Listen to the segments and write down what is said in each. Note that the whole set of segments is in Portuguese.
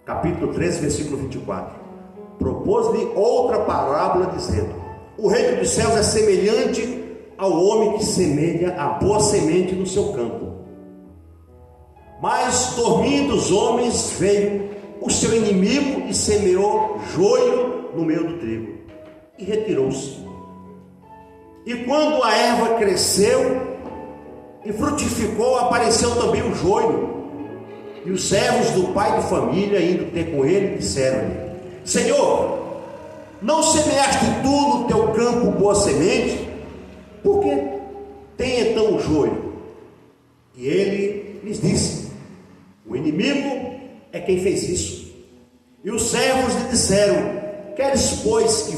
capítulo 13, versículo 24. Propôs-lhe outra parábola, dizendo: o reino dos céus é semelhante ao homem que semeia a boa semente no seu campo. Mas, dormindo os homens, veio o seu inimigo e semeou joio no meio do trigo, e retirou-se. E quando a erva cresceu e frutificou, apareceu também o joio. E os servos do pai de família, indo ter com ele, disseram-lhe: Senhor, não semeaste tu no teu campo boa semente? Por que tem então o joio? E ele lhes disse: o inimigo é quem fez isso. E os servos lhe disseram: queres, pois,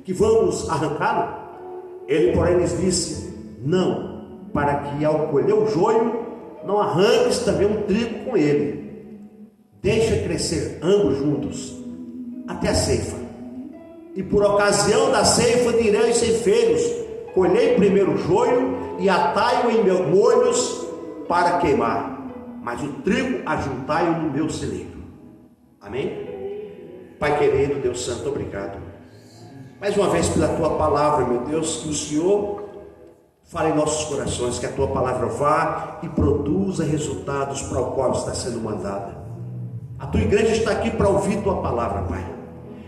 que vamos arrancá-lo? Ele, porém, lhes disse: não, para que ao colher o joio, não arranques também um trigo com ele. Deixa crescer ambos juntos, até a ceifa. E por ocasião da ceifa direi aos ceifeiros: colhei primeiro o joio e atai-o em meus molhos para queimar, mas o trigo ajuntai-o no meu celeiro. Amém? Pai querido, Deus santo, obrigado mais uma vez pela tua palavra, meu Deus. Que o Senhor fale em nossos corações, que a tua palavra vá e produza resultados para o qual está sendo mandada. A tua igreja está aqui para ouvir tua palavra, Pai.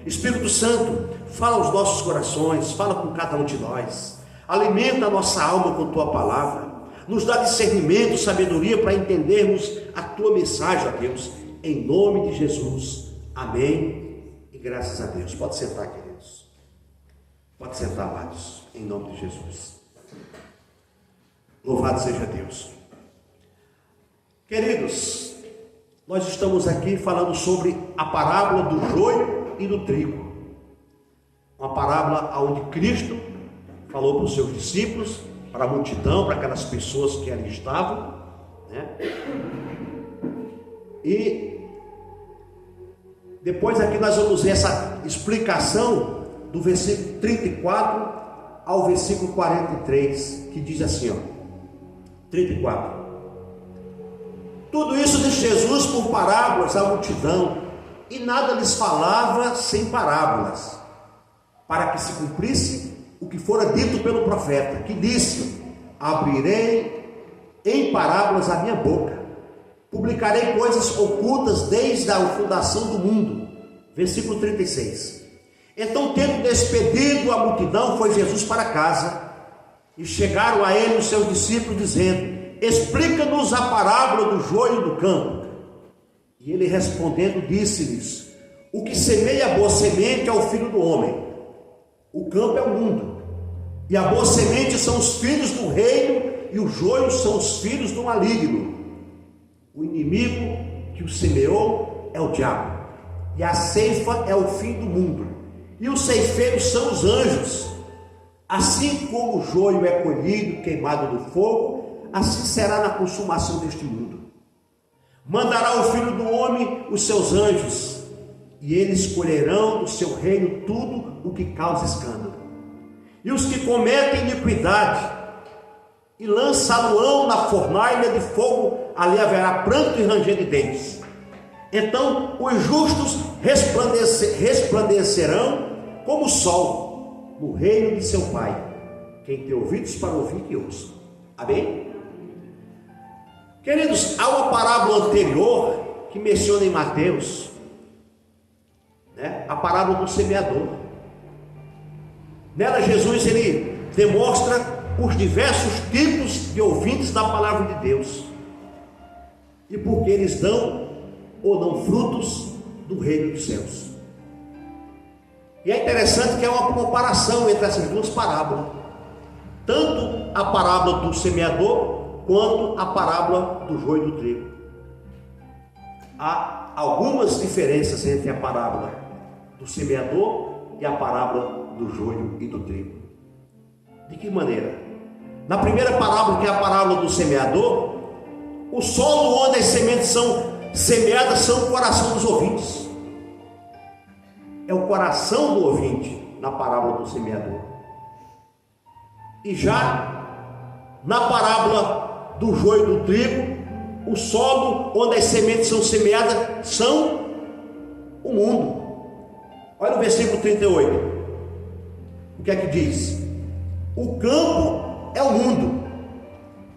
Espírito Santo, fala aos nossos corações, fala com cada um de nós, alimenta a nossa alma com tua palavra, nos dá discernimento, sabedoria para entendermos a tua mensagem, ó Deus, em nome de Jesus. Amém e graças a Deus. Pode sentar, queridos. Pode sentar, amados, em nome de Jesus. Louvado seja Deus. Queridos, nós estamos aqui falando sobre a parábola do joio e do trigo. Uma parábola onde Cristo falou para os seus discípulos, para a multidão, para aquelas pessoas que ali estavam, né? E depois aqui nós vamos ver essa explicação do versículo 34 ao versículo 43, que diz assim, ó, 34. Tudo isso disse Jesus por parábolas à multidão, e nada lhes falava sem parábolas, para que se cumprisse o que fora dito pelo profeta, que disse: abrirei em parábolas a minha boca, publicarei coisas ocultas desde a fundação do mundo. Versículo 36. Então, tendo despedido a multidão, foi Jesus para casa, e chegaram a ele os seus discípulos, dizendo: explica-nos a parábola do joio do campo. E ele respondendo disse-lhes: o que semeia a boa semente é o filho do homem. O campo é o mundo, e a boa semente são os filhos do reino, e o joio são os filhos do maligno. O inimigo que o semeou é o diabo, e a ceifa é o fim do mundo, e os ceifeiros são os anjos. Assim como o joio é colhido, queimado no fogo, assim será na consumação deste mundo. Mandará o Filho do Homem os seus anjos, e eles colherão do seu reino tudo o que causa escândalo. E os que cometem iniquidade, e lançá-lo-ão na fornalha de fogo, ali haverá pranto e ranger de dentes. Então os justos resplandecerão como o sol no reino de seu Pai. Quem tem ouvidos para ouvir, que ouça. Amém? Queridos, há uma parábola anterior que menciona em Mateus, né? A parábola do semeador. Nela Jesus ele demonstra os diversos tipos de ouvintes da palavra de Deus, e porque eles dão ou não frutos do reino dos céus. E é interessante que é uma comparação entre essas duas parábolas, tanto a parábola do semeador quanto a parábola do joio e do trigo. Há algumas diferenças entre a parábola do semeador e a parábola do joio e do trigo. De que maneira? Na primeira parábola, que é a parábola do semeador, o solo onde as sementes são semeadas são o coração dos ouvintes. É o coração do ouvinte na parábola do semeador. E já na parábola do joio e do trigo, O solo onde as sementes são semeadas são o mundo. Olha o versículo 38. O que é que diz? O campo é o mundo,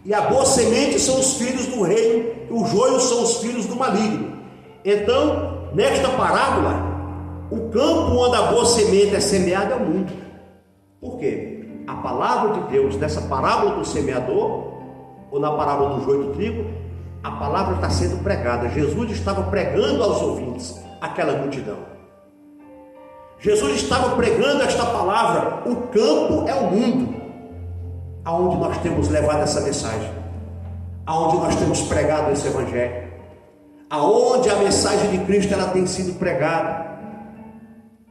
e a boa semente são os filhos do reino, e o joio são os filhos do maligno. Então, nesta parábola, o campo onde a boa semente é semeada é o mundo. Por quê? A palavra de Deus, nessa parábola do semeador, ou na parábola do joio do trigo, a palavra está sendo pregada. Jesus estava pregando aos ouvintes, aquela multidão. Jesus estava pregando esta palavra. O campo é o mundo, aonde nós temos levado essa mensagem, aonde nós temos pregado esse evangelho, aonde a mensagem de Cristo ela tem sido pregada,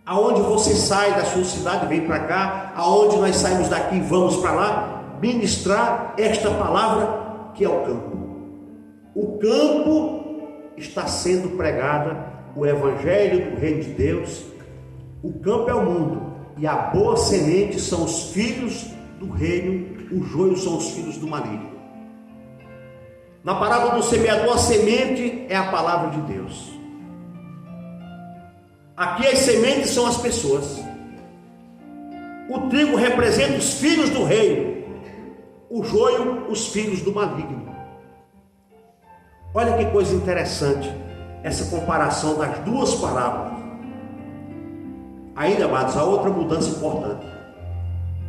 aonde você sai da sua cidade e vem para cá, aonde nós saímos daqui e vamos para lá ministrar esta palavra que é o campo. O campo está sendo pregada o evangelho do reino de Deus. O campo é o mundo, e a boa semente são os filhos do reino, o joio são os filhos do maligno. Na parábola do semeador, a semente é a palavra de Deus. Aqui as sementes são as pessoas. O trigo representa os filhos do reino, o joio, os filhos do maligno. Olha que coisa interessante essa comparação das duas parábolas. Ainda, amados, há outra mudança importante.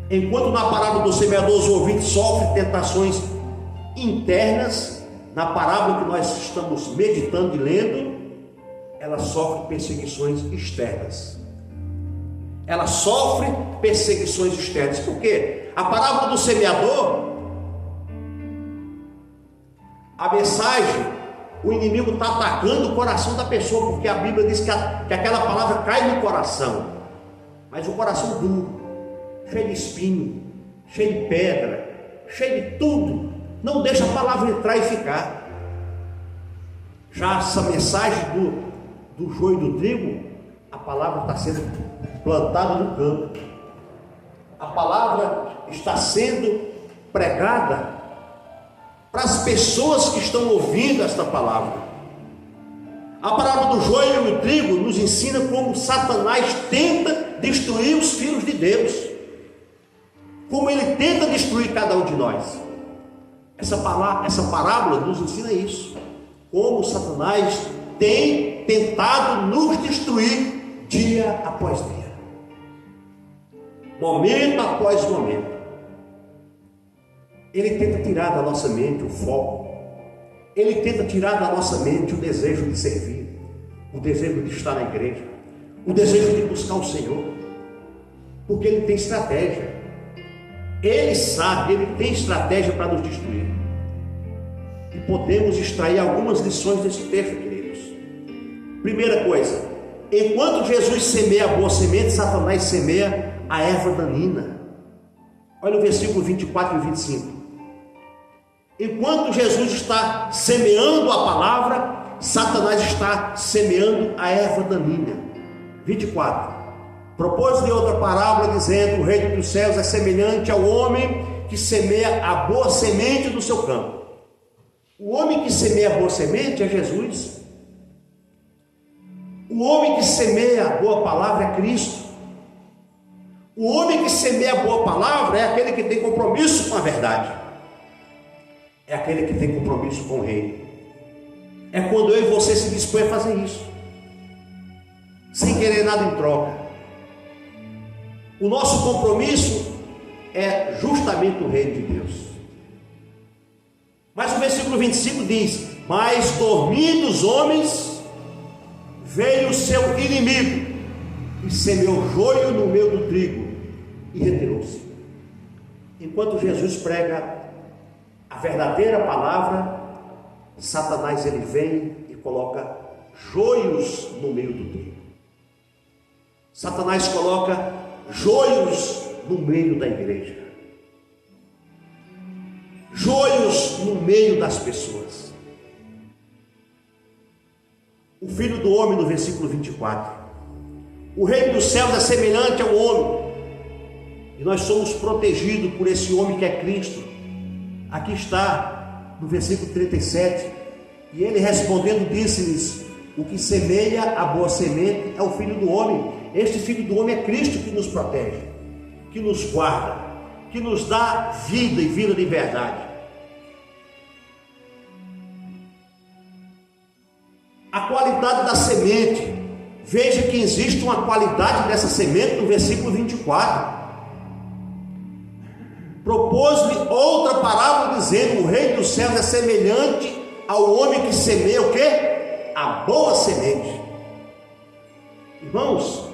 Enquanto na parábola do semeador os ouvintes sofrem tentações internas, na parábola que nós estamos meditando e lendo, ela sofre perseguições externas. Ela sofre perseguições externas. Por quê? A parábola do semeador, a mensagem, o inimigo está atacando o coração da pessoa, porque a Bíblia diz que aquela palavra cai no coração, mas o coração duro, cheio de espinho, cheio de pedra, cheio de tudo, não deixa a palavra entrar e ficar. Já essa mensagem do joio do trigo, a palavra está sendo plantada no campo, a palavra está sendo pregada para as pessoas que estão ouvindo esta palavra. A parábola do joio e o trigo nos ensina como Satanás tenta destruir os filhos de Deus, como ele tenta destruir cada um de nós. Essa parábola nos ensina isso, como Satanás tem tentado nos destruir dia após dia, momento após momento. Ele tenta tirar da nossa mente o foco, ele tenta tirar da nossa mente o desejo de servir, o desejo de estar na igreja, o desejo de buscar o Senhor, porque ele tem estratégia, ele sabe, ele tem estratégia para nos destruir. E podemos extrair algumas lições desse texto, queridos. Primeira coisa, enquanto Jesus semeia a boa semente, Satanás semeia a erva danina. Olha o versículo 24 e 25. Enquanto Jesus está semeando a palavra, Satanás está semeando a erva daninha. 24. Propôs-lhe outra parábola, dizendo: o reino dos céus é semelhante ao homem que semeia a boa semente do seu campo. O homem que semeia a boa semente é Jesus. O homem que semeia a boa palavra é Cristo. O homem que semeia a boa palavra é aquele que tem compromisso com a verdade. É aquele que tem compromisso com o reino. É quando eu e você se dispõe a fazer isso, sem querer nada em troca. O nosso compromisso é justamente o reino de Deus. Mas o versículo 25 diz: mas dormindo os homens, veio o seu inimigo e semeou joio no meio do trigo e retirou-se. Enquanto Jesus prega a verdadeira palavra, Satanás ele vem e coloca joios no meio do trigo. Satanás coloca joios no meio da igreja, joios no meio das pessoas. O filho do homem, no versículo 24: o reino dos céus é semelhante ao homem, e nós somos protegidos por esse homem que é Cristo. Aqui está, no versículo 37, E ele respondendo disse-lhes: o que semeia a boa semente é o Filho do Homem. Este Filho do Homem é Cristo, que nos protege, que nos guarda, que nos dá vida e vida de verdade. A qualidade da semente. Veja que existe uma qualidade dessa semente no versículo 24. Propôs-lhe outra parábola dizendo: o reino dos céus é semelhante ao homem que semeia o quê? A boa semente. Irmãos,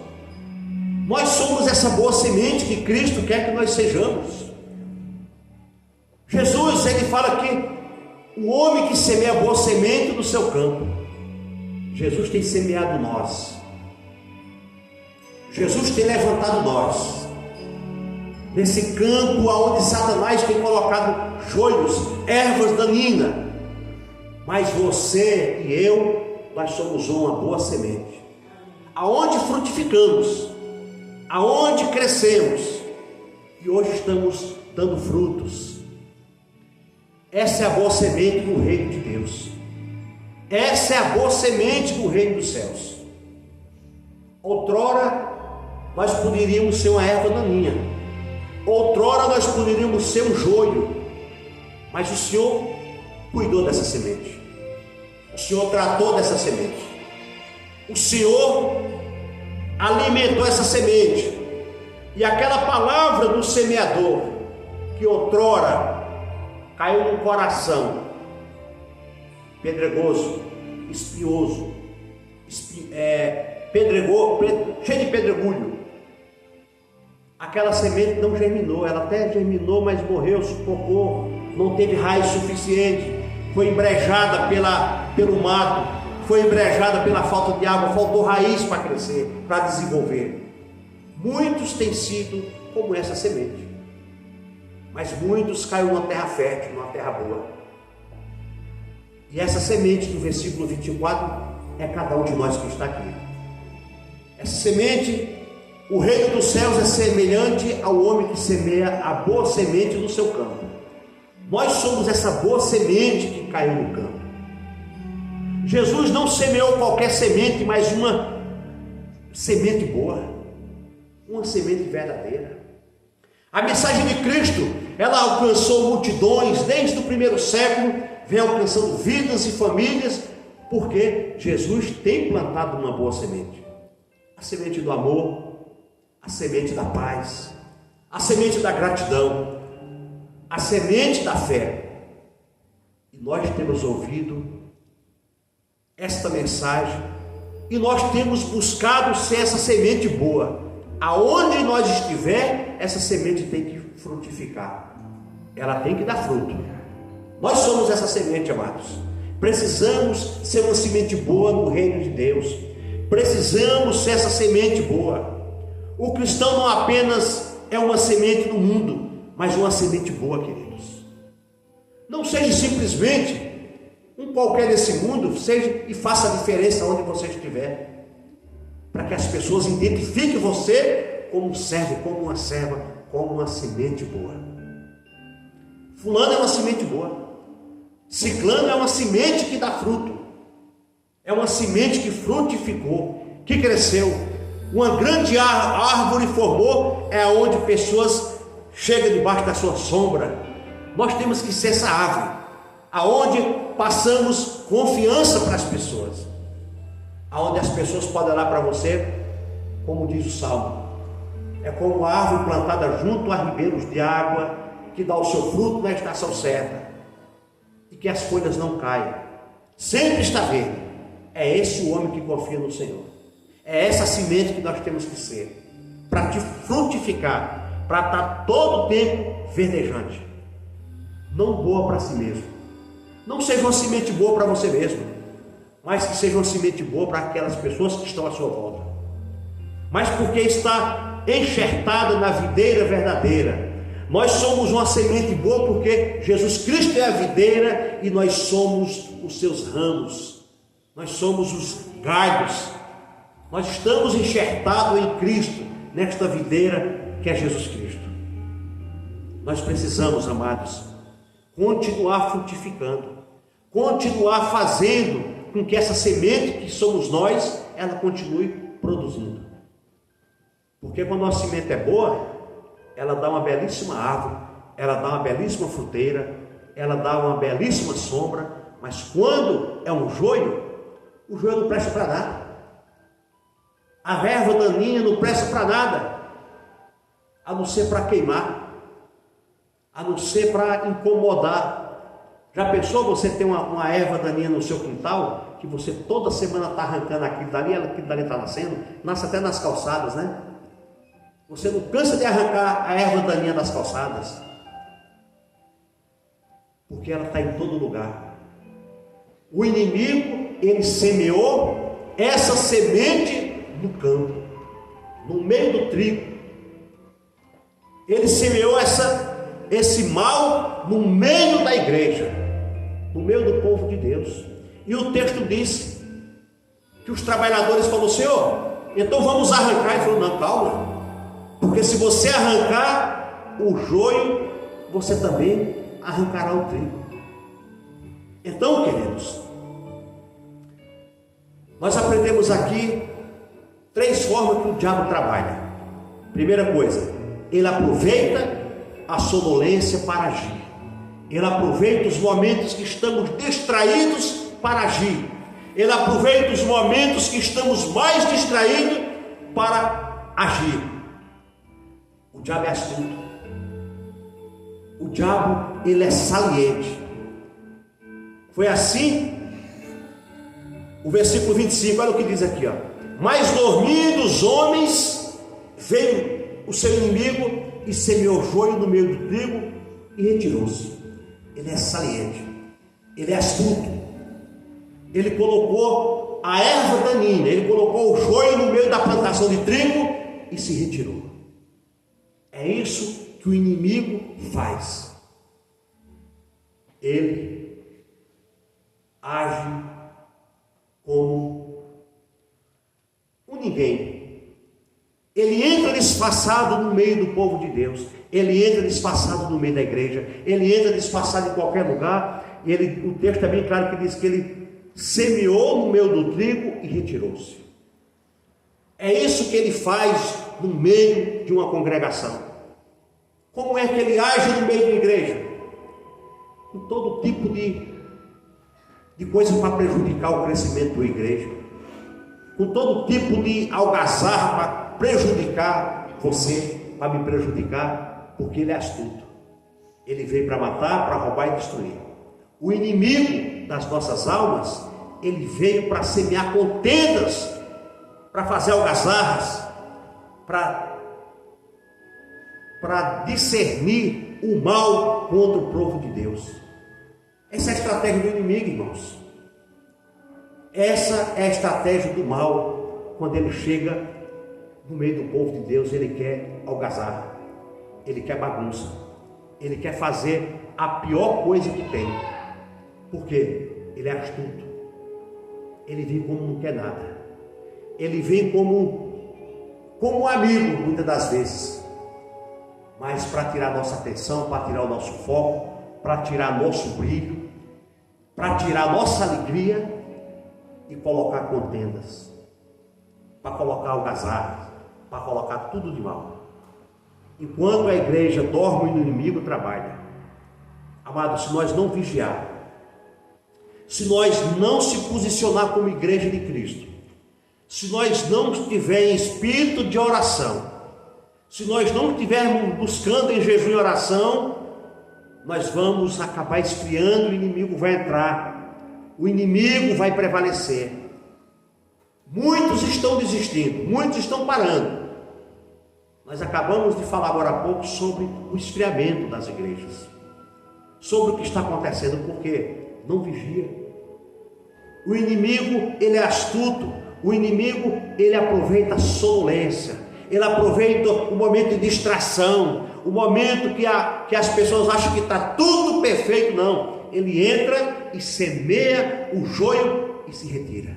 nós somos essa boa semente que Cristo quer que nós sejamos. Jesus, ele fala que o homem que semeia a boa semente no seu campo. Jesus tem semeado nós. Jesus tem levantado nós nesse campo onde Satanás tem colocado joios, ervas daninhas. Mas você e eu, nós somos uma boa semente, aonde frutificamos, aonde crescemos, e hoje estamos dando frutos. Essa é a boa semente do reino de Deus. Essa é a boa semente do reino dos céus. Outrora nós poderíamos ser uma erva daninha, outrora nós poderíamos ser um joio, mas o Senhor cuidou dessa semente, o Senhor tratou dessa semente, o Senhor alimentou essa semente, e aquela palavra do semeador, que outrora caiu no coração pedregoso, espinhoso, cheio de pedregulho, aquela semente não germinou. Ela até germinou, mas morreu, sufocou, não teve raiz suficiente, foi embrejada pelo mato, foi embrejada pela falta de água, faltou raiz para crescer, para desenvolver. Muitos têm sido como essa semente, mas muitos caiu numa terra fértil, numa terra boa. E essa semente do versículo 24 é cada um de nós que está aqui. Essa semente, o reino dos céus é semelhante ao homem que semeia a boa semente no seu campo. Nós somos essa boa semente que caiu no campo. Jesus não semeou qualquer semente, mas uma semente boa, uma semente verdadeira. A mensagem de Cristo, ela alcançou multidões desde o primeiro século, vem alcançando vidas e famílias, porque Jesus tem plantado uma boa semente. A semente do amor, a semente da paz, a semente da gratidão, a semente da fé. E nós temos ouvido esta mensagem e nós temos buscado ser essa semente boa. Aonde nós estiver, essa semente tem que frutificar, ela tem que dar fruto. Nós somos essa semente, amados. Precisamos ser uma semente boa no reino de Deus. Precisamos ser essa semente boa. O cristão não apenas é uma semente no mundo, mas uma semente boa, queridos. Não seja simplesmente um qualquer desse mundo, seja e faça a diferença onde você estiver, para que as pessoas identifiquem você como um servo, como uma serva, como uma semente boa. Fulano é uma semente boa, ciclano é uma semente que dá fruto, é uma semente que frutificou, que cresceu, uma grande árvore formou, é onde pessoas chegam debaixo da sua sombra. Nós temos que ser essa árvore, aonde passamos confiança para as pessoas, aonde as pessoas podem olhar para você, como diz o Salmo, é como uma árvore plantada junto a ribeiros de água, que dá o seu fruto na estação certa, e que as folhas não caem, sempre está verde. É esse o homem que confia no Senhor. É essa semente que nós temos que ser, para te frutificar, para estar todo o tempo verdejante. Não boa para si mesmo, não seja uma semente boa para você mesmo, mas que seja uma semente boa para aquelas pessoas que estão à sua volta. Mas porque está enxertada na videira verdadeira. Nós somos uma semente boa porque Jesus Cristo é a videira e nós somos os seus ramos, nós somos os galhos. Nós estamos enxertados em Cristo, nesta videira que é Jesus Cristo. Nós precisamos, amados, continuar frutificando, continuar fazendo com que essa semente que somos nós, ela continue produzindo. Porque quando a semente é boa, ela dá uma belíssima árvore, ela dá uma belíssima fruteira, ela dá uma belíssima sombra, mas quando é um joio, o joio não presta para nada. A erva daninha não presta para nada, a não ser para queimar, a não ser para incomodar. Já pensou você ter uma erva daninha no seu quintal, que você toda semana está arrancando aquilo dali está nascendo, nasce até nas calçadas, né? Você não cansa de arrancar a erva daninha das calçadas, porque ela está em todo lugar. O inimigo, ele semeou essa semente no campo, no meio do trigo. Ele semeou esse mal no meio da igreja, no meio do povo de Deus. E o texto diz que os trabalhadores falaram: Senhor, então vamos arrancar. Ele falou: não, calma, porque se você arrancar o joio, você também arrancará o trigo. Então, queridos, nós aprendemos aqui 3 formas que o diabo trabalha. Primeira coisa, ele aproveita a sonolência para agir. Ele aproveita os momentos que estamos distraídos para agir. Ele aproveita os momentos que estamos mais distraídos para agir. O diabo é astuto. O diabo, ele é saliente. Foi assim, o versículo 25, olha o que diz aqui, ó. Mas dormindo os homens, veio o seu inimigo e semeou joio no meio do trigo e retirou-se. Ele é saliente, ele é astuto. Ele colocou a erva daninha, ele colocou o joio no meio da plantação de trigo e se retirou. É isso que o inimigo faz. Ele age como um ninguém. Ele entra disfarçado no meio do povo de Deus, ele entra disfarçado no meio da igreja, ele entra disfarçado em qualquer lugar. E o texto é bem claro que diz que ele semeou no meio do trigo e retirou-se. É isso que ele faz no meio de uma congregação. Como é que ele age no meio da igreja? Com todo tipo de coisa para prejudicar o crescimento da igreja, com todo tipo de algazarra para prejudicar você, para me prejudicar, porque ele é astuto. Ele veio para matar, para roubar e destruir. O inimigo das nossas almas, ele veio para semear contendas, para fazer algazarras, para discernir o mal contra o povo de Deus. Essa é a estratégia do inimigo, irmãos. Essa é a estratégia do mal. Quando ele chega no meio do povo de Deus, ele quer algazarra, ele quer bagunça, ele quer fazer a pior coisa que tem. Por quê? Ele é astuto. Ele vem como não quer nada. Ele vem como um amigo, muitas das vezes, mas para tirar nossa atenção, para tirar o nosso foco, para tirar nosso brilho, para tirar nossa alegria e colocar contendas, para colocar algazarras, para colocar tudo de mal. Enquanto a igreja dorme, o inimigo trabalha. Amado, se nós não vigiar, se nós não se posicionar como igreja de Cristo, se nós não estivermos em espírito de oração, se nós não estivermos buscando em jejum e oração, nós vamos acabar esfriando, o inimigo vai entrar, o inimigo vai prevalecer. Muitos estão desistindo, muitos estão parando. Nós acabamos de falar agora há pouco sobre o esfriamento das igrejas, sobre o que está acontecendo, porque não vigia. O inimigo, ele é astuto, o inimigo, ele aproveita a sonolência, ele aproveita o momento de distração, o momento que as pessoas acham que está tudo perfeito. Não, ele entra e semeia o joio e se retira.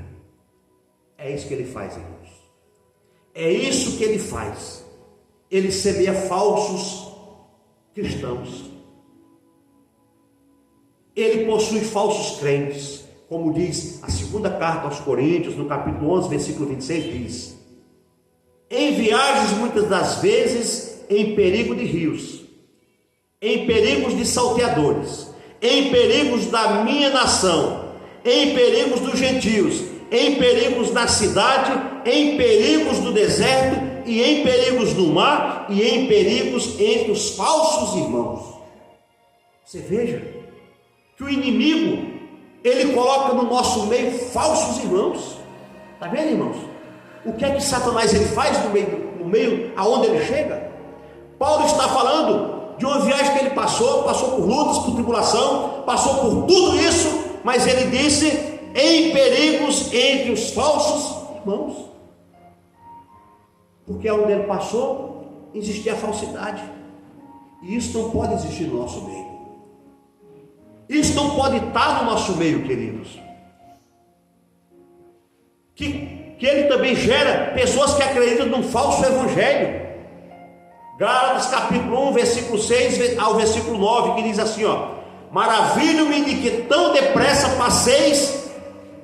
É isso que ele faz, irmãos. É isso que ele faz. Ele semeia falsos cristãos. ele possui falsos crentes, como diz a segunda carta aos Coríntios, no capítulo 11, versículo 26, diz: em viagens muitas das vezes em perigo de rios, em perigos de salteadores, em perigos da minha nação, em perigos dos gentios, em perigos da cidade, em perigos do deserto, e em perigos do mar, e em perigos entre os falsos irmãos. Você veja que o inimigo, ele coloca no nosso meio falsos irmãos. Está vendo, irmãos? O que é que Satanás ele faz no meio aonde ele chega? Paulo está falando de uma viagem que ele passou por lutas, por tribulação, passou por tudo isso, mas ele disse: em perigos entre os falsos irmãos. Porque onde ele passou, existia a falsidade. E isso não pode existir no nosso meio. Isso não pode estar no nosso meio, queridos. Que ele também gera pessoas que acreditam num falso evangelho. Gálatas capítulo 1, versículo 6 ao versículo 9, que diz assim, maravilho-me de que tão depressa passeis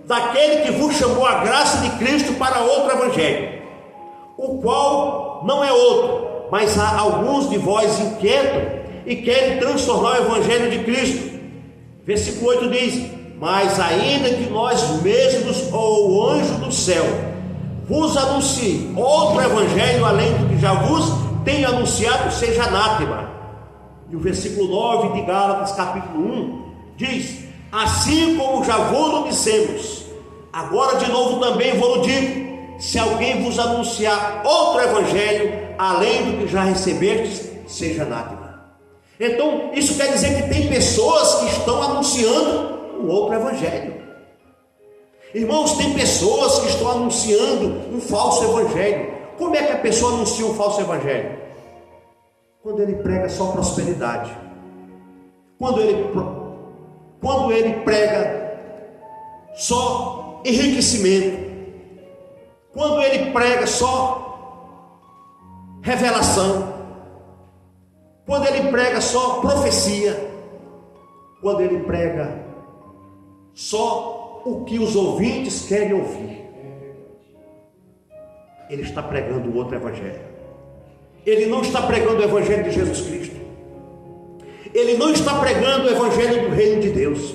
daquele que vos chamou a graça de Cristo para outro evangelho, o qual não é outro, mas há alguns de vós inquietos e querem transformar o evangelho de Cristo. Versículo 8 diz: mas ainda que nós mesmos ou o anjo do céu vos anuncie outro evangelho além do que já vos tenho anunciado, seja anátema. E o versículo 9 de Gálatas capítulo 1 diz: assim como já vos dissemos, agora de novo também vos digo, se alguém vos anunciar outro evangelho além do que já recebestes, seja anátema. Então isso quer dizer que tem pessoas que estão anunciando um outro evangelho. Irmãos, tem pessoas que estão anunciando um falso evangelho. Como é que a pessoa anuncia um falso evangelho? Quando ele prega só prosperidade, quando ele prega só enriquecimento, quando ele prega só revelação, quando ele prega só profecia, quando ele prega só o que os ouvintes querem ouvir, ele está pregando outro evangelho. Ele não está pregando o evangelho de Jesus Cristo. Ele não está pregando o evangelho do reino de Deus.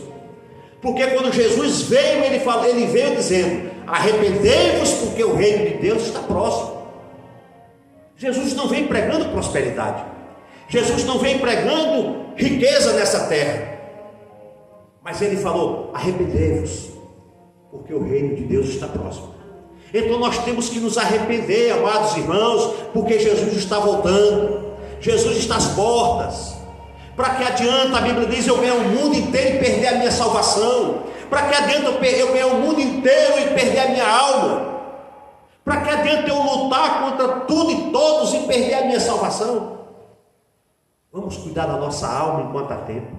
Porque quando Jesus veio, ele veio dizendo: arrependei-vos, porque o reino de Deus está próximo. Jesus não vem pregando prosperidade. Jesus não vem pregando riqueza nessa terra. Mas ele falou: arrependei-vos, porque o reino de Deus está próximo. Então nós temos que nos arrepender, amados irmãos, porque Jesus está voltando. Jesus está às portas. Para que adianta, a Bíblia diz, eu ganhar o mundo inteiro e perder a minha salvação? Para que adianta eu ganhar o mundo inteiro e perder a minha alma? Para que adianta eu lutar contra tudo e todos e perder a minha salvação? Vamos cuidar da nossa alma enquanto há tempo.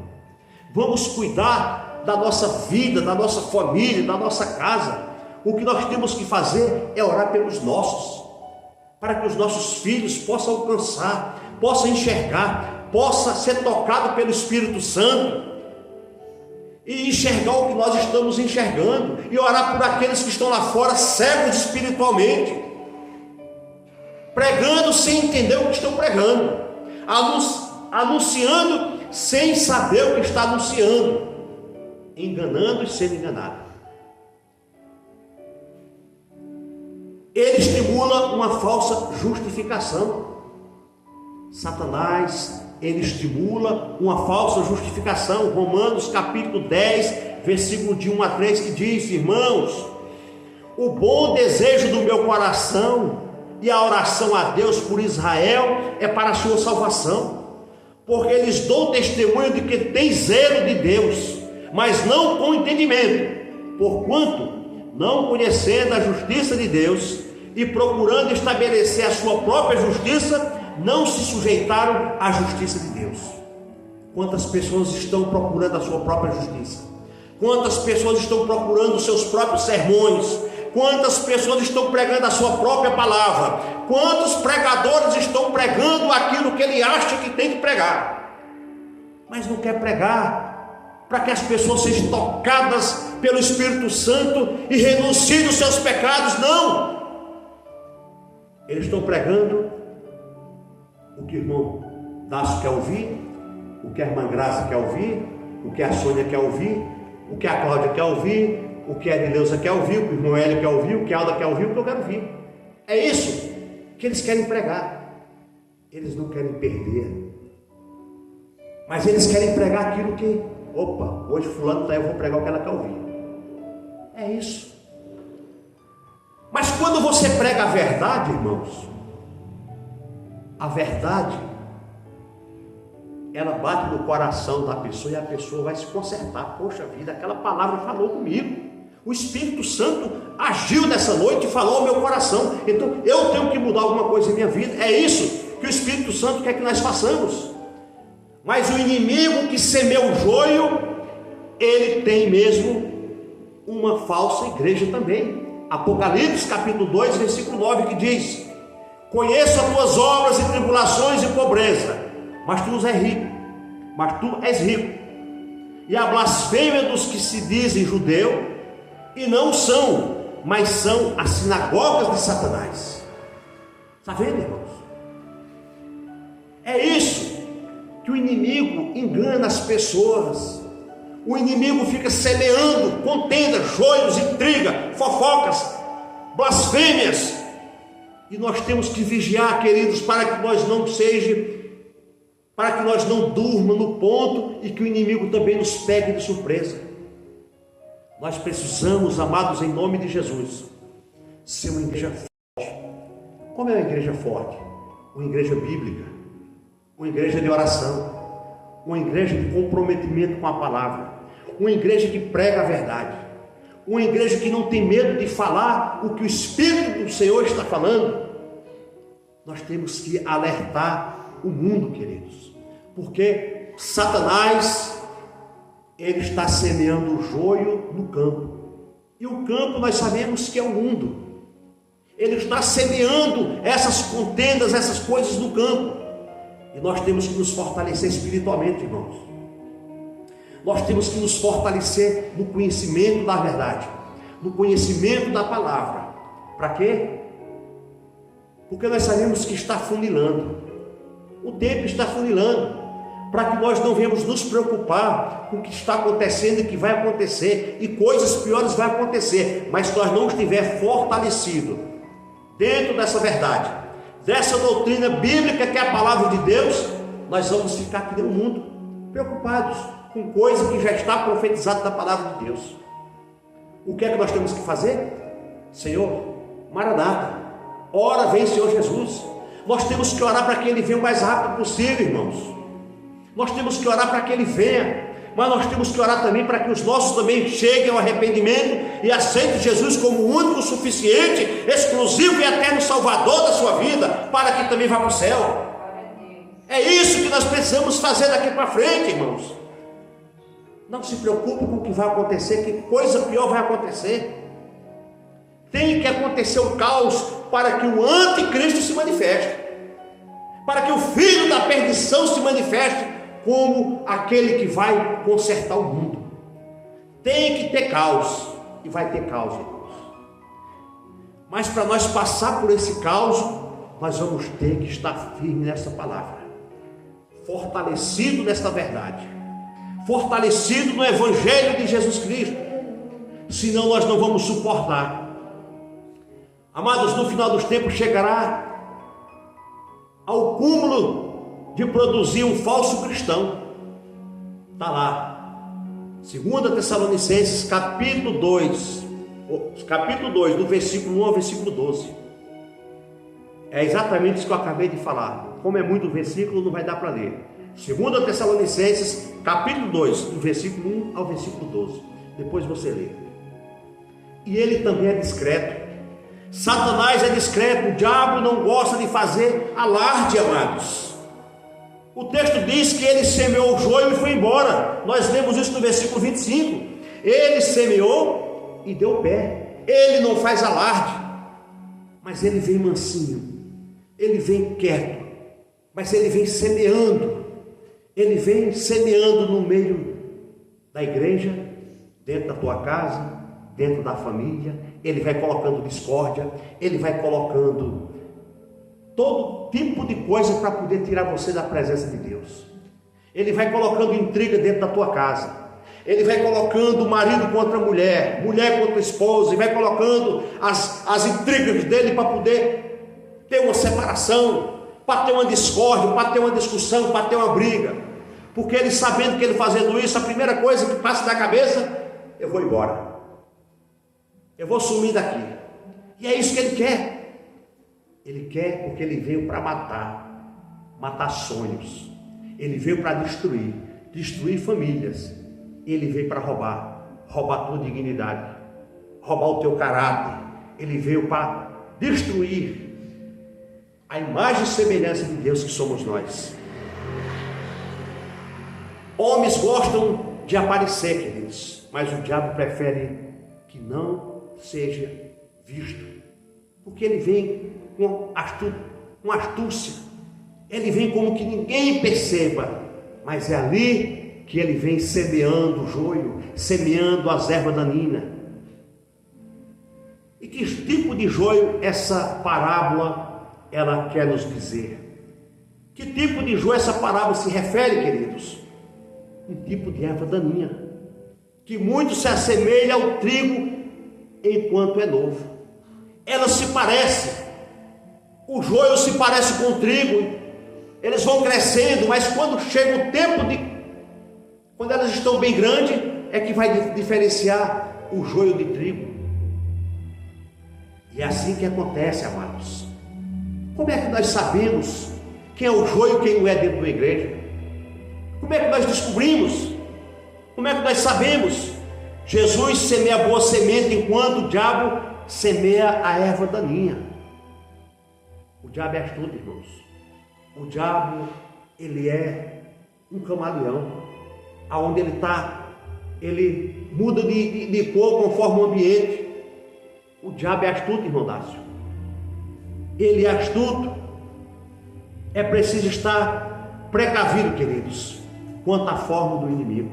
Vamos cuidar da nossa vida, da nossa família, da nossa casa. O que nós temos que fazer é orar pelos nossos, para que os nossos filhos possam alcançar, possam enxergar, possa ser tocado pelo Espírito Santo e enxergar o que nós estamos enxergando, e orar por aqueles que estão lá fora cegos espiritualmente, pregando sem entender o que estão pregando, anunciando sem saber o que está anunciando, enganando e sendo enganado. Ele estimula uma falsa justificação. Satanás, ele estimula uma falsa justificação. Romanos capítulo 10, versículo de 1 a 3, que diz: irmãos, o bom desejo do meu coração e a oração a Deus por Israel é para a sua salvação, porque eles dão testemunho de que tem zelo de Deus, mas não com entendimento, porquanto não conhecendo a justiça de Deus e procurando estabelecer a sua própria justiça, não se sujeitaram à justiça de Deus. Quantas pessoas estão procurando a sua própria justiça? Quantas pessoas estão procurando os seus próprios sermões? Quantas pessoas estão pregando a sua própria palavra? Quantos pregadores estão pregando aquilo que ele acha que tem que pregar, mas não quer pregar para que as pessoas sejam tocadas pelo Espírito Santo e renunciem dos seus pecados. Não! Eles estão pregando o que o irmão Dácio quer ouvir, o que a irmã Graça quer ouvir, o que a Sônia quer ouvir, o que a Cláudia quer ouvir, o que a Edileuza quer ouvir, o que o irmão Hélio quer ouvir, o que a Alda quer ouvir, o que eu quero ouvir. É isso que eles querem pregar. Eles não querem perder, mas eles querem pregar aquilo que, opa, hoje fulano está, eu vou pregar o que ela quer ouvir. É isso. Mas quando você prega a verdade, irmãos, a verdade, ela bate no coração da pessoa e a pessoa vai se consertar. Poxa vida, aquela palavra falou comigo. O Espírito Santo agiu nessa noite e falou ao meu coração. Então eu tenho que mudar alguma coisa em minha vida. É isso que o Espírito Santo quer que nós façamos. Mas o inimigo que semeia o joio, ele tem mesmo uma falsa igreja também. Apocalipse capítulo 2, versículo 9, que diz: conheço as tuas obras e tribulações e pobreza, mas tu és rico, e a blasfêmia dos que se dizem judeu e não são, mas são as sinagogas de Satanás. Está vendo, irmãos? É isso que o inimigo engana as pessoas. O inimigo fica semeando contendas, joios, intriga, fofocas, blasfêmias. E nós temos que vigiar, queridos, para que nós não durmamos no ponto e que o inimigo também nos pegue de surpresa. Nós precisamos, amados, em nome de Jesus, ser uma igreja forte. Como é uma igreja forte? Uma igreja bíblica, uma igreja de oração, uma igreja de comprometimento com a palavra, uma igreja que prega a verdade, uma igreja que não tem medo de falar o que o Espírito do Senhor está falando. Nós temos que alertar o mundo, queridos, porque Satanás, ele está semeando o joio no campo, e o campo nós sabemos que é o mundo. Ele está semeando essas contendas, essas coisas no campo, e nós temos que nos fortalecer espiritualmente, irmãos. Nós temos que nos fortalecer no conhecimento da verdade, no conhecimento da palavra. Para quê? Porque nós sabemos que está funilando, o tempo está funilando, para que nós não venhamos nos preocupar com o que está acontecendo e que vai acontecer, e coisas piores vão acontecer, mas se nós não estiver fortalecido dentro dessa verdade, dessa doutrina bíblica que é a palavra de Deus, nós vamos ficar aqui no mundo, preocupados com coisa que já está profetizada da palavra de Deus. O que é que nós temos que fazer? Senhor, Maranata, ora vem Senhor Jesus. Nós temos que orar para que Ele venha o mais rápido possível, irmãos. Nós temos que orar para que Ele venha, mas nós temos que orar também para que os nossos também cheguem ao arrependimento e aceitem Jesus como o único, suficiente, exclusivo e eterno Salvador da sua vida, para que também vá para o céu. É isso que nós precisamos fazer daqui para frente, irmãos. Não se preocupe com o que vai acontecer, que coisa pior vai acontecer. Tem que acontecer o caos para que o anticristo se manifeste, para que o filho da perdição se manifeste como aquele que vai consertar o mundo. Tem que ter caos, e vai ter caos, irmãos. Mas para nós passar por esse caos, nós vamos ter que estar firme nessa palavra, fortalecido nesta verdade, fortalecido no Evangelho de Jesus Cristo, senão nós não vamos suportar. Amados, no final dos tempos chegará ao cúmulo de produzir um falso cristão. Está lá, 2 Tessalonicenses capítulo 2, do versículo 1 ao versículo 12. É exatamente isso que eu acabei de falar. Como é muito versículo, não vai dar para ler. 2 Tessalonicenses capítulo 2, do versículo 1 ao versículo 12. Depois você lê. E ele também é discreto. Satanás é discreto, o diabo não gosta de fazer alarde, amados. O texto diz que ele semeou o joio e foi embora. Nós lemos isso no versículo 25. Ele semeou e deu pé. Ele não faz alarde, mas ele vem mansinho, ele vem quieto, mas ele vem semeando. Ele vem semeando no meio da igreja, dentro da tua casa, dentro da família. Ele vai colocando discórdia, ele vai colocando todo tipo de coisa para poder tirar você da presença de Deus. Ele vai colocando intriga dentro da tua casa. Ele vai colocando marido contra mulher, mulher contra esposa, e vai colocando as intrigas dele para poder ter uma separação, para ter uma discórdia, para ter uma discussão, para ter uma briga. Porque ele, sabendo que ele fazendo isso, a primeira coisa que passa da cabeça: eu vou embora, eu vou sumir daqui. E é isso que ele quer. Ele quer porque ele veio para matar sonhos. Ele veio para destruir famílias. Ele veio para roubar a tua dignidade, roubar o teu caráter. Ele veio para destruir a imagem e semelhança de Deus que somos nós. Homens gostam de aparecer, queridos, mas o diabo prefere que não seja visto, porque ele vem com astúcia, ele vem como que ninguém perceba, mas é ali que ele vem semeando o joio, semeando as ervas daninhas. E que tipo de joio essa parábola ela quer nos dizer? Que tipo de joio essa parábola se refere, queridos? Um tipo de erva daninha, que muito se assemelha ao trigo enquanto é novo. Ela se parece, o joio se parece com o trigo, eles vão crescendo, mas quando chega o tempo quando elas estão bem grandes, é que vai diferenciar o joio de trigo. E é assim que acontece, amados. Como é que nós sabemos quem é o joio e quem não é dentro da igreja? Como é que nós descobrimos? Como é que nós sabemos? Jesus semeia a boa semente, enquanto o diabo semeia a erva daninha. O diabo é astuto, irmãos. O diabo, ele é um camaleão. Aonde ele está, ele muda de cor conforme o ambiente. O diabo é astuto, irmão Dácio. Ele é astuto. É preciso estar precavido, queridos, quanto à forma do inimigo,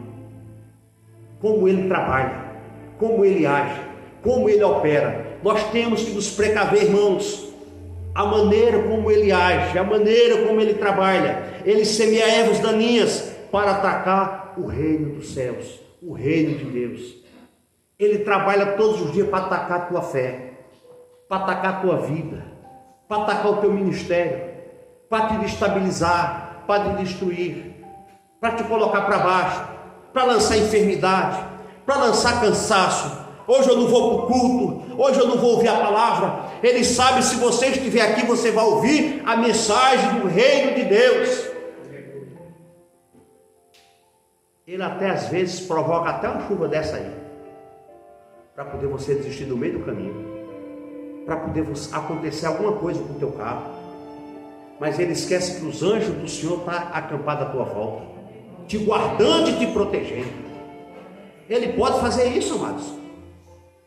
como ele trabalha, como ele age, como ele opera. Nós temos que nos precaver, irmãos, a maneira como ele age, a maneira como ele trabalha. Ele semeia ervas daninhas para atacar o reino dos céus, o reino de Deus. Ele trabalha todos os dias para atacar a tua fé, para atacar a tua vida, para atacar o teu ministério, para te destabilizar, para te destruir, para te colocar para baixo, para lançar enfermidade, para lançar cansaço. Hoje eu não vou para o culto, hoje eu não vou ouvir a palavra. Ele sabe, se você estiver aqui, você vai ouvir a mensagem do reino de Deus. Ele até às vezes provoca até uma chuva dessa aí, para poder você desistir do meio do caminho, para poder acontecer alguma coisa com o teu carro. Mas ele esquece que os anjos do Senhor estão acampados à tua volta, te guardando e te protegendo. Ele pode fazer isso, amados?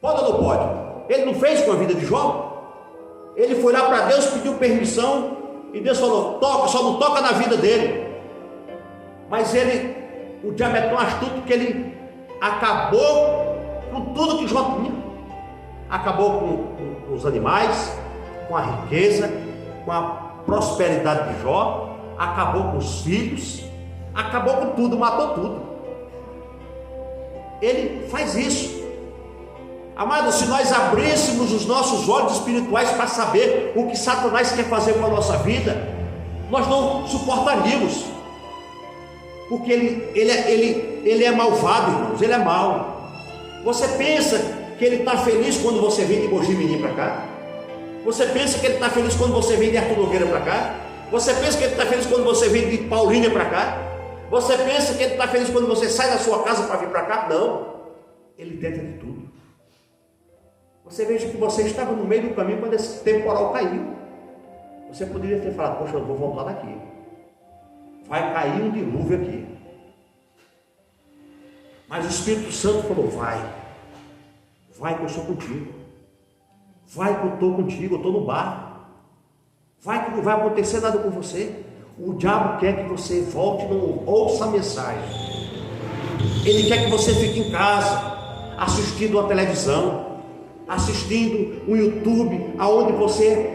Pode ou não pode? Ele não fez com a vida de Jó? Ele foi lá para Deus, pediu permissão, e Deus falou: toca, só não toca na vida dele. Mas o diabo é tão astuto que ele acabou com tudo que Jó tinha. Acabou com os animais, com a riqueza, com a prosperidade de Jó, acabou com os filhos, acabou com tudo, matou tudo. Ele faz isso. Amados, se nós abríssemos os nossos olhos espirituais para saber o que Satanás quer fazer com a nossa vida, nós não suportaríamos. Porque ele é malvado, irmãos, ele é mau. Você pensa que ele está feliz quando você vem de Mogi Mirim para cá? Você pensa que ele está feliz quando você vem de Arthur Nogueira para cá? Você pensa que ele está feliz quando você vem de Paulínia para cá? Você pensa que ele está feliz quando você sai da sua casa para vir para cá? Não, ele tenta de tudo. Você veja que você estava no meio do caminho quando esse temporal caiu. Você poderia ter falado: poxa, eu vou voltar daqui, vai cair um dilúvio aqui. Mas o Espírito Santo falou: vai que eu sou contigo, vai que eu estou contigo, eu estou no barco, vai que não vai acontecer nada com você. O diabo quer que você volte e não ouça a mensagem. Ele quer que você fique em casa, assistindo a televisão, assistindo o YouTube, aonde você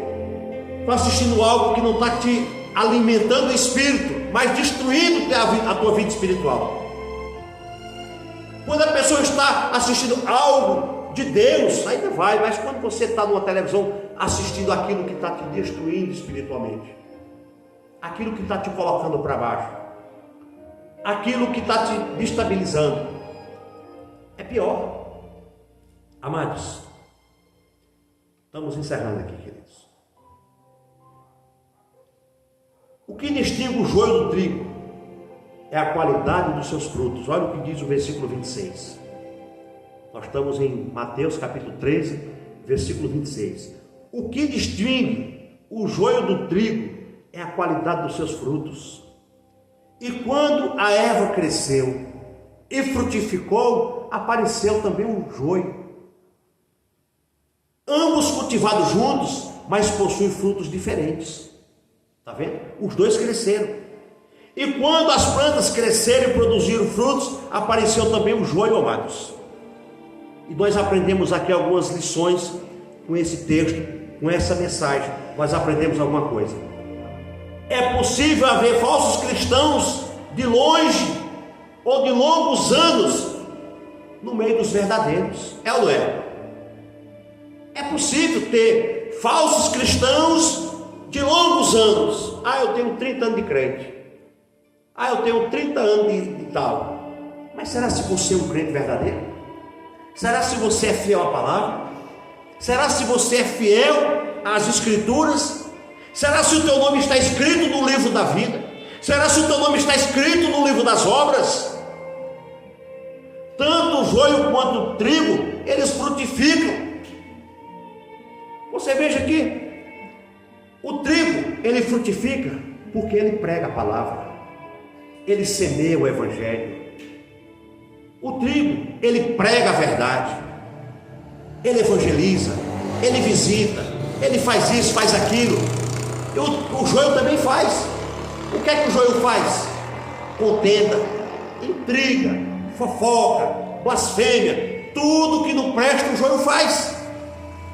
está assistindo algo que não está te alimentando o espírito, mas destruindo a tua vida espiritual. Quando a pessoa está assistindo algo de Deus, ainda vai, mas quando você está numa televisão assistindo aquilo que está te destruindo espiritualmente, aquilo que está te colocando para baixo, aquilo que está te destabilizando, é pior. Amados, estamos encerrando aqui, queridos. O que distingue o joio do trigo é a qualidade dos seus frutos. Olha o que diz o versículo 26. Nós estamos em Mateus capítulo 13, versículo 26. O que distingue o joio do trigo é a qualidade dos seus frutos. E quando a erva cresceu e frutificou, apareceu também um joio. Ambos cultivados juntos, mas possuem frutos diferentes. Está vendo? Os dois cresceram. E quando as plantas cresceram e produziram frutos, apareceu também o joio, amados. E nós aprendemos aqui algumas lições com esse texto, com essa mensagem. Nós aprendemos alguma coisa. É possível haver falsos cristãos de longe ou de longos anos no meio dos verdadeiros. É ou não é? É possível ter falsos cristãos de longos anos. Eu tenho 30 anos de crente. Eu tenho 30 anos de tal. Mas será se você é um crente verdadeiro? Será se você é fiel à palavra? Será se você é fiel às escrituras? Será se o teu nome está escrito no livro da vida? Será se o teu nome está escrito no livro das obras? Tanto o joio quanto o trigo, eles frutificam. Você veja aqui, o trigo, ele frutifica porque ele prega a palavra, ele semeia o evangelho. O trigo, ele prega a verdade, ele evangeliza, ele visita, ele faz isso, faz aquilo. O joio também faz. O que é que o joio faz? Contenda, intriga, fofoca, blasfêmia, tudo que não presta o joio faz.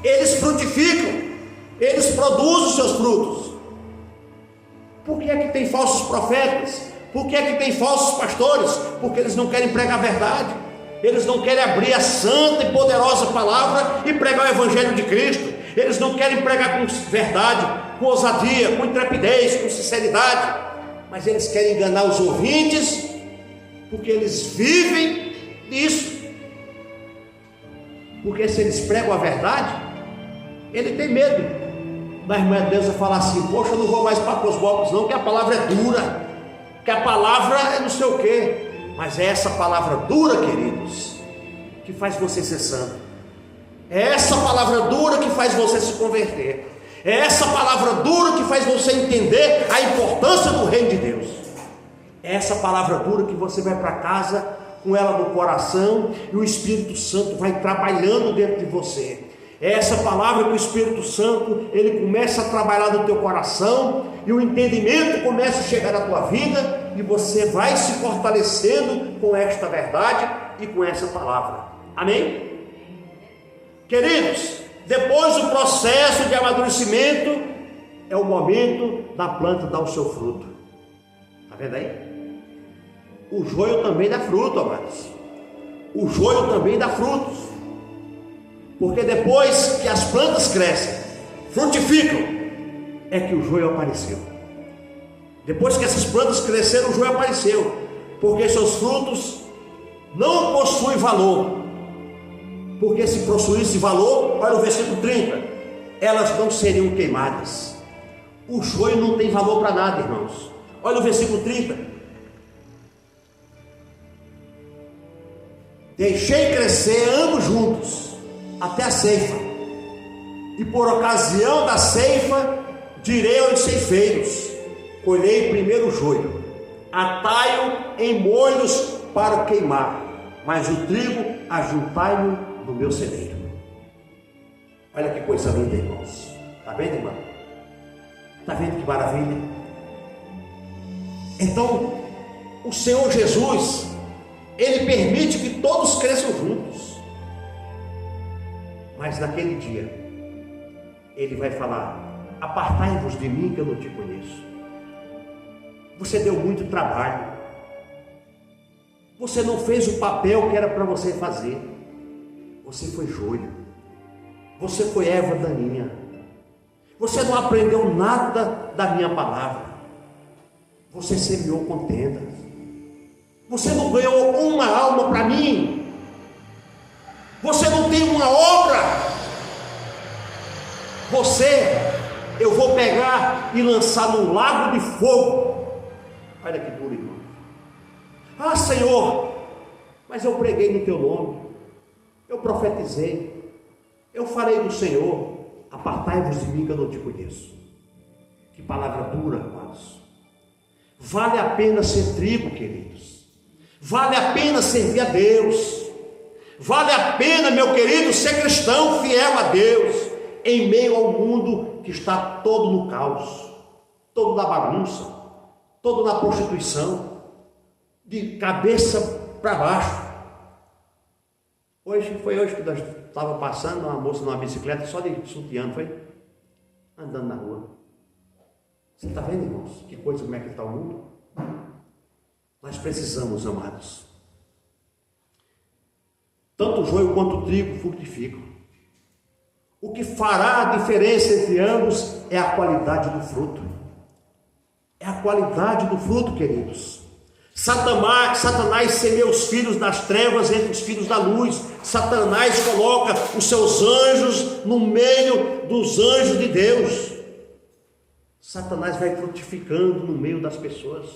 Eles frutificam, eles produzem os seus frutos. Por que é que tem falsos profetas? Por que é que tem falsos pastores? Porque eles não querem pregar a verdade, eles não querem abrir a santa e poderosa palavra e pregar o evangelho de Cristo. Eles não querem pregar com verdade, com ousadia, com intrepidez, com sinceridade, mas eles querem enganar os ouvintes, porque eles vivem disso. Porque se eles pregam a verdade, ele tem medo da irmã Deusa falar assim: poxa, eu não vou mais para os blocos não, que a palavra é dura, que a palavra é não sei o quê. Mas é essa palavra dura, queridos, que faz você ser santo. É essa palavra dura que faz você se converter. É essa palavra dura que faz você entender a importância do reino de Deus. É essa palavra dura que você vai para casa com ela no coração e o Espírito Santo vai trabalhando dentro de você. É essa palavra que o Espírito Santo, ele começa a trabalhar no teu coração e o entendimento começa a chegar na tua vida e você vai se fortalecendo com esta verdade e com essa palavra. Amém? Queridos, depois do processo de amadurecimento, é o momento da planta dar o seu fruto. Está vendo aí? O joio também dá fruto, amados. O joio também dá frutos. Porque depois que as plantas crescem, frutificam, é que o joio apareceu. Depois que essas plantas cresceram, o joio apareceu. Porque seus frutos não possuem valor. Porque se possuísse valor, olha o versículo 30, elas não seriam queimadas. O joio não tem valor para nada, irmãos. Olha o versículo 30. Deixei crescer ambos juntos, até a ceifa. E por ocasião da ceifa, direi aos ceifeiros: colhei primeiro o joio, atai-o em molhos para queimar, mas o trigo ajuntai-o no meu celeiro. Olha que coisa linda, irmãos. Está vendo, irmão? Está vendo que maravilha? Então, o Senhor Jesus, Ele permite que todos cresçam juntos. Mas naquele dia, Ele vai falar: apartai-vos de mim, que eu não te conheço. Você deu muito trabalho. Você não fez o papel que era para você fazer. Você foi joio. Você foi erva daninha. Você não aprendeu nada da minha palavra. Você semeou contendas. Você não ganhou uma alma para mim. Você não tem uma obra. Eu vou pegar e lançar num lago de fogo. Olha que duro, irmão. Ah, Senhor, mas eu preguei no teu nome. Eu profetizei. Eu falei do Senhor. Apartai-vos de mim, que eu não te conheço. Que palavra dura, amados. Vale a pena ser trigo, queridos. Vale a pena servir a Deus. Vale a pena, meu querido, ser cristão fiel a Deus, em meio ao mundo que está todo no caos, todo na bagunça, todo na prostituição, de cabeça para baixo. Foi hoje que nós estávamos passando, uma moça numa bicicleta, só de sutiã, foi? Andando na rua. Você está vendo, irmãos? Que coisa, como é que está o mundo? Nós precisamos, amados. Tanto o joio quanto o trigo frutificam. O que fará a diferença entre ambos é a qualidade do fruto. É a qualidade do fruto, queridos. Satanás semeia os filhos das trevas entre os filhos da luz. Satanás coloca os seus anjos no meio dos anjos de Deus. Satanás vai frutificando no meio das pessoas.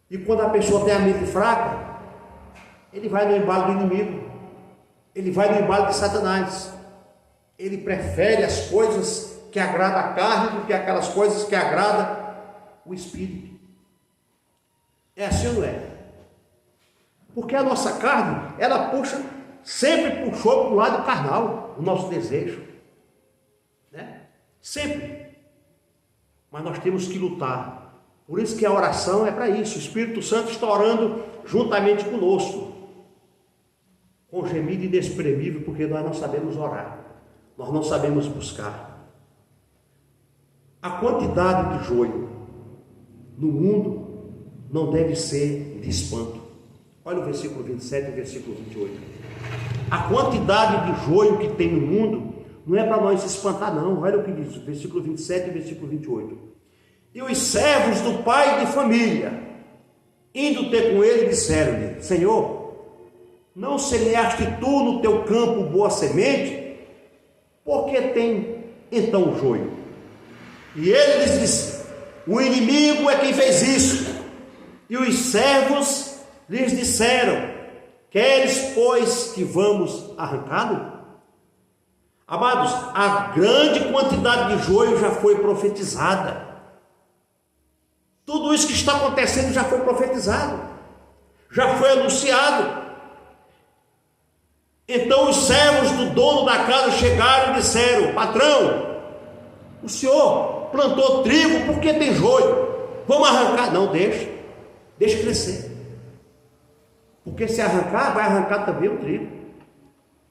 E quando a pessoa tem a mente fraca, ele vai no embalo do inimigo. Ele vai no embalo de Satanás. Ele prefere as coisas que agradam a carne do que aquelas coisas que agradam o espírito. É assim ou não é? Porque a nossa carne, ela sempre puxou para o lado carnal, o nosso desejo, né? Sempre. Mas nós temos que lutar. Por isso que a oração é para isso. O Espírito Santo está orando juntamente conosco, com gemido inexprimível, porque nós não sabemos orar, nós não sabemos buscar. A quantidade de joio no mundo não deve ser de espanto. Olha o versículo 27 e o versículo 28. A quantidade de joio que tem no mundo não é para nós se espantar, não. Olha o que diz o versículo 27 e o versículo 28. E os servos do pai de família, indo ter com ele, disseram-lhe: Senhor, não semeaste tu no teu campo boa semente? Por que tem então joio? E ele lhes disse: o inimigo é quem fez isso. E os servos lhes disseram: queres, pois, que vamos arrancá-lo? Amados, a grande quantidade de joio já foi profetizada. Tudo isso que está acontecendo já foi profetizado, já foi anunciado. Então os servos do dono da casa chegaram e disseram: patrão, o senhor plantou trigo, por que tem joio? Vamos arrancar? Não, deixa crescer. Porque se arrancar, vai arrancar também o trigo.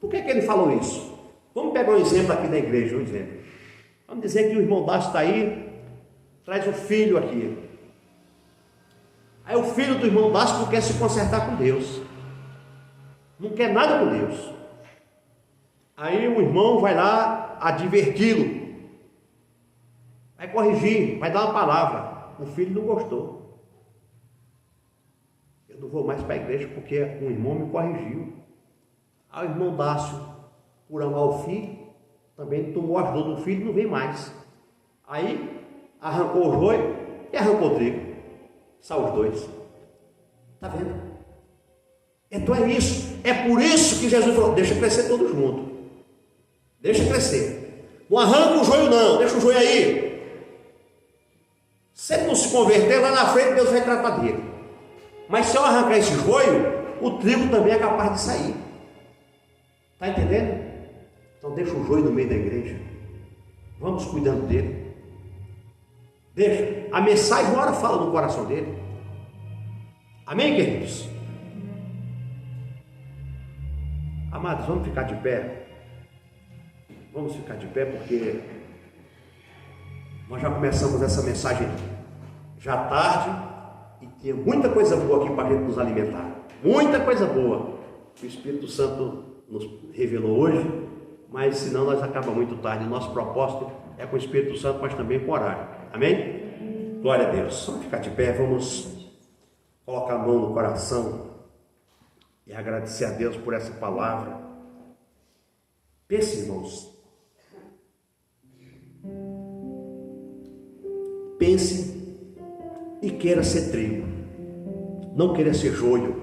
Por que ele falou isso? Vamos pegar um exemplo aqui da igreja, um exemplo. Vamos dizer que o irmão Dácio está aí, traz o filho aqui. Aí o filho do irmão Dácio não quer se consertar com Deus, não quer nada com Deus. Aí o irmão vai lá adverti-lo, vai corrigir, vai dar uma palavra. O filho não gostou. Eu não vou mais para a igreja porque um irmão me corrigiu. Aí o irmão Dácio, por amar o filho, também tomou as dores do filho e não vem mais. Aí arrancou o joio e arrancou o trigo. São os dois. Está vendo? Então é isso. É por isso que Jesus falou: deixa crescer todo junto. Deixa crescer. Não arranca o joio não, deixa o joio aí. Se ele não se converter, lá na frente Deus vai tratar dele. Mas se eu arrancar esse joio, o trigo também é capaz de sair. Está entendendo? Então deixa o joio no meio da igreja. Vamos cuidando dele. Deixa. A mensagem uma hora fala no coração dele. Amém, queridos? Amados, vamos ficar de pé? Vamos ficar de pé porque nós já começamos essa mensagem já tarde e tinha muita coisa boa aqui para a gente nos alimentar. Muita coisa boa que o Espírito Santo nos revelou hoje, mas senão nós acabamos muito tarde. Nosso propósito é com o Espírito Santo, mas também com o horário. Amém? Glória a Deus. Vamos ficar de pé, vamos colocar a mão no coração e agradecer a Deus por essa palavra. Pense, irmãos. Pense e queira ser trigo, não queira ser joio.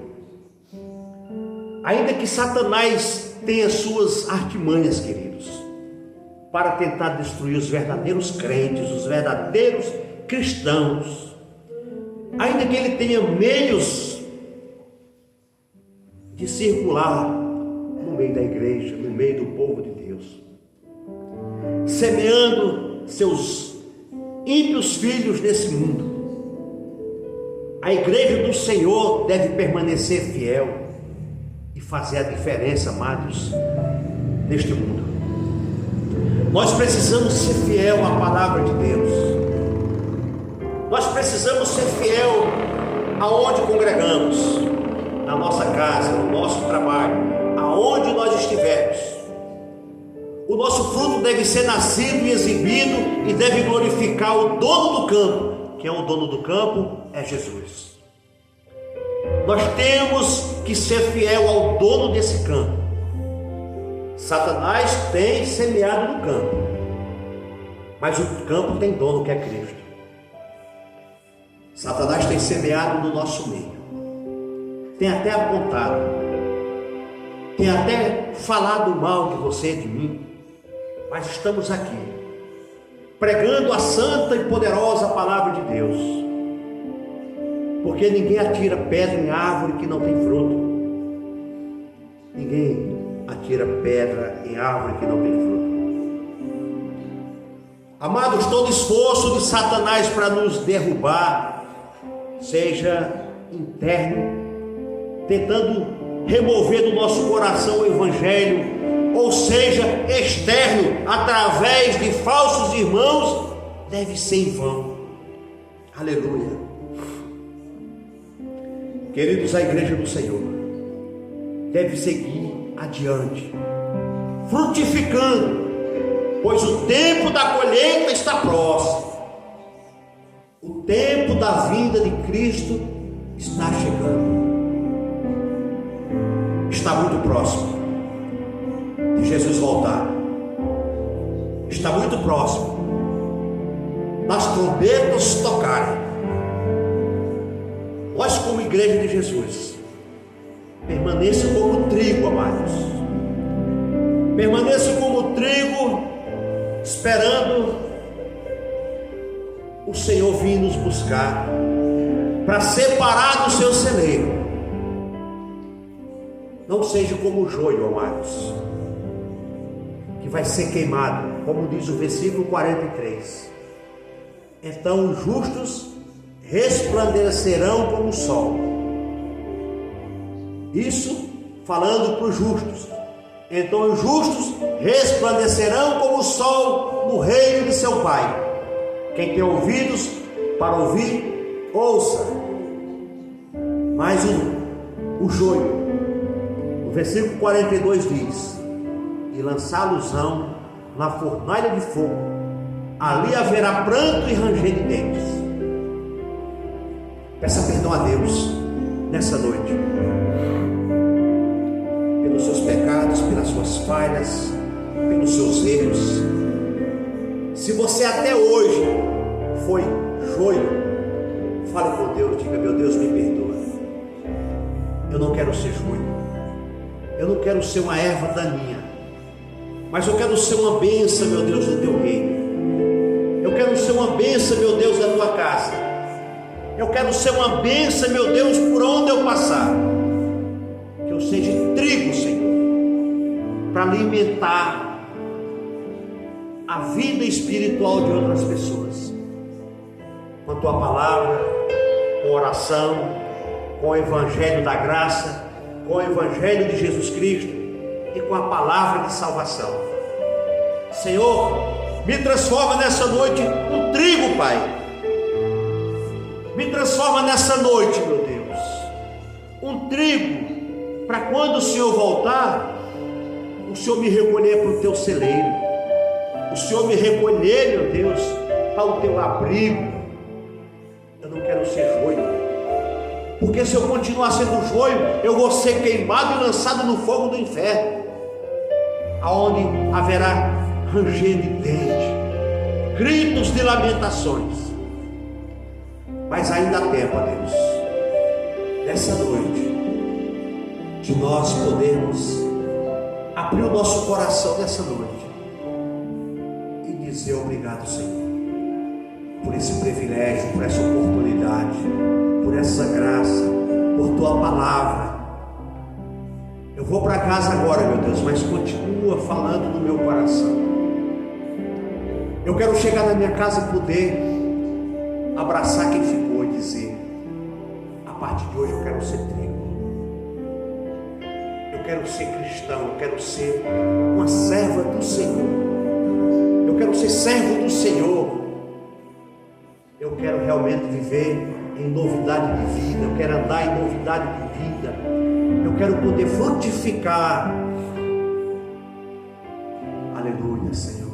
Ainda que Satanás tenha suas artimanhas, queridos, para tentar destruir os verdadeiros crentes, os verdadeiros cristãos, ainda que ele tenha meios de circular no meio da igreja, no meio do povo de Deus, semeando seus ímpios filhos nesse mundo, a igreja do Senhor deve permanecer fiel e fazer a diferença, amados, neste mundo. Nós precisamos ser fiel à palavra de Deus. Nós precisamos ser fiel aonde congregamos, na nossa casa, no nosso trabalho, aonde nós estivermos. O nosso fruto deve ser nascido e exibido e deve glorificar o dono do campo. Quem é o dono do campo? É Jesus. Nós temos que ser fiel ao dono desse campo. Satanás tem semeado no campo, mas o campo tem dono, que é Cristo. Satanás tem semeado no nosso meio, tem até apontado, tem até falado mal de você, de mim, mas estamos aqui, pregando a santa e poderosa palavra de Deus, porque ninguém atira pedra em árvore que não tem fruto. Ninguém atira pedra em árvore que não tem fruto. Amados, todo esforço de Satanás para nos derrubar, seja interno, tentando remover do nosso coração o Evangelho, ou seja, externo, através de falsos irmãos, deve ser em vão. Aleluia. Queridos, a igreja do Senhor deve seguir adiante, frutificando, pois o tempo da colheita está próximo. O tempo da vinda de Cristo está chegando. Está muito próximo de Jesus voltar. Está muito próximo das trombetas tocarem. Nós, como igreja de Jesus, permaneça como trigo, amados. Permaneça como trigo, esperando o Senhor vir nos buscar para separar do seu celeiro. Não seja como o joio, amados, que vai ser queimado, como diz o versículo 43. Então os justos resplandecerão como o sol. Isso falando para os justos. Então os justos resplandecerão como o sol no reino de seu Pai. Quem tem ouvidos para ouvir, ouça. Mas o joio, o versículo 42 diz: e lançá-los-ão na fornalha de fogo, ali haverá pranto e ranger de dentes. Peça perdão a Deus nessa noite, pelos seus pecados, pelas suas falhas, pelos seus erros. Se você até hoje foi joio, fale com Deus, diga: meu Deus, me perdoa. Eu não quero ser joio, eu não quero ser uma erva daninha, mas eu quero ser uma bênção, meu Deus, do teu reino. Eu quero ser uma bênção, meu Deus, da tua casa. Eu quero ser uma bênção, meu Deus, por onde eu passar. Que eu seja trigo, Senhor, para alimentar a vida espiritual de outras pessoas, com a tua palavra, com oração, com o evangelho da graça, com o evangelho de Jesus Cristo, e com a palavra de salvação. Senhor, me transforma nessa noite um trigo, Pai. Me transforma nessa noite, meu Deus, um trigo, para quando o Senhor voltar, o Senhor me recolher para o teu celeiro, o Senhor me recolher, meu Deus, para o teu abrigo. Eu não quero ser joio, porque se eu continuar sendo joio, eu vou ser queimado e lançado no fogo do inferno, aonde haverá ranger de dente, gritos de lamentações. Mas ainda há tempo, ó Deus, nessa noite, de nós podermos abrir o nosso coração nessa noite e dizer obrigado, Senhor, por esse privilégio, por essa oportunidade, por essa graça, por tua palavra. Eu vou para casa agora, meu Deus, mas continua falando no meu coração. Eu quero chegar na minha casa e poder abraçar quem ficou e dizer: a partir de hoje eu quero ser trigo, eu quero ser cristão, eu quero ser uma serva do Senhor, eu quero ser servo do Senhor, eu quero realmente viver em novidade de vida, eu quero andar em novidade de vida, eu quero poder frutificar. Aleluia, Senhor.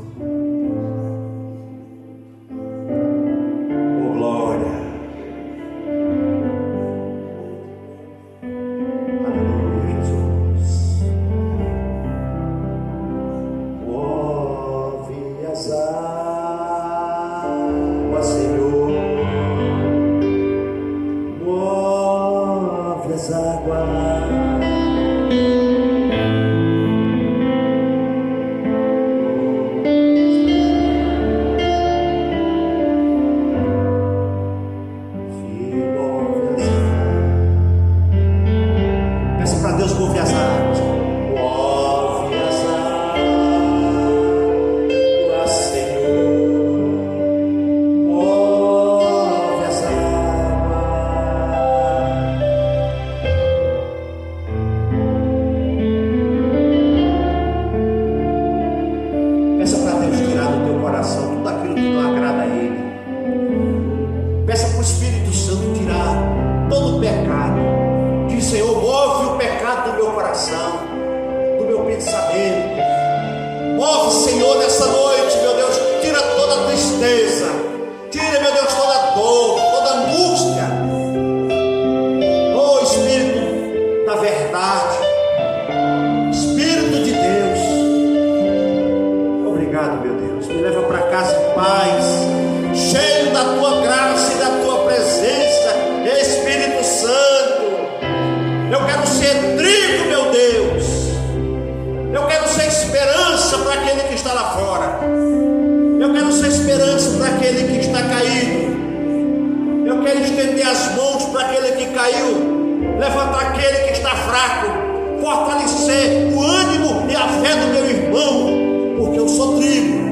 Fortalecer o ânimo e a fé do meu irmão, porque eu sou trigo.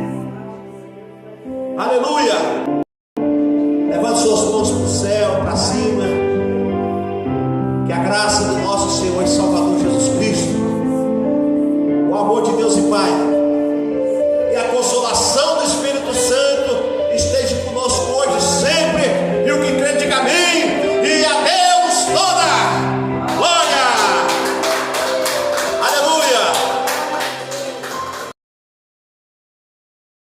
Aleluia.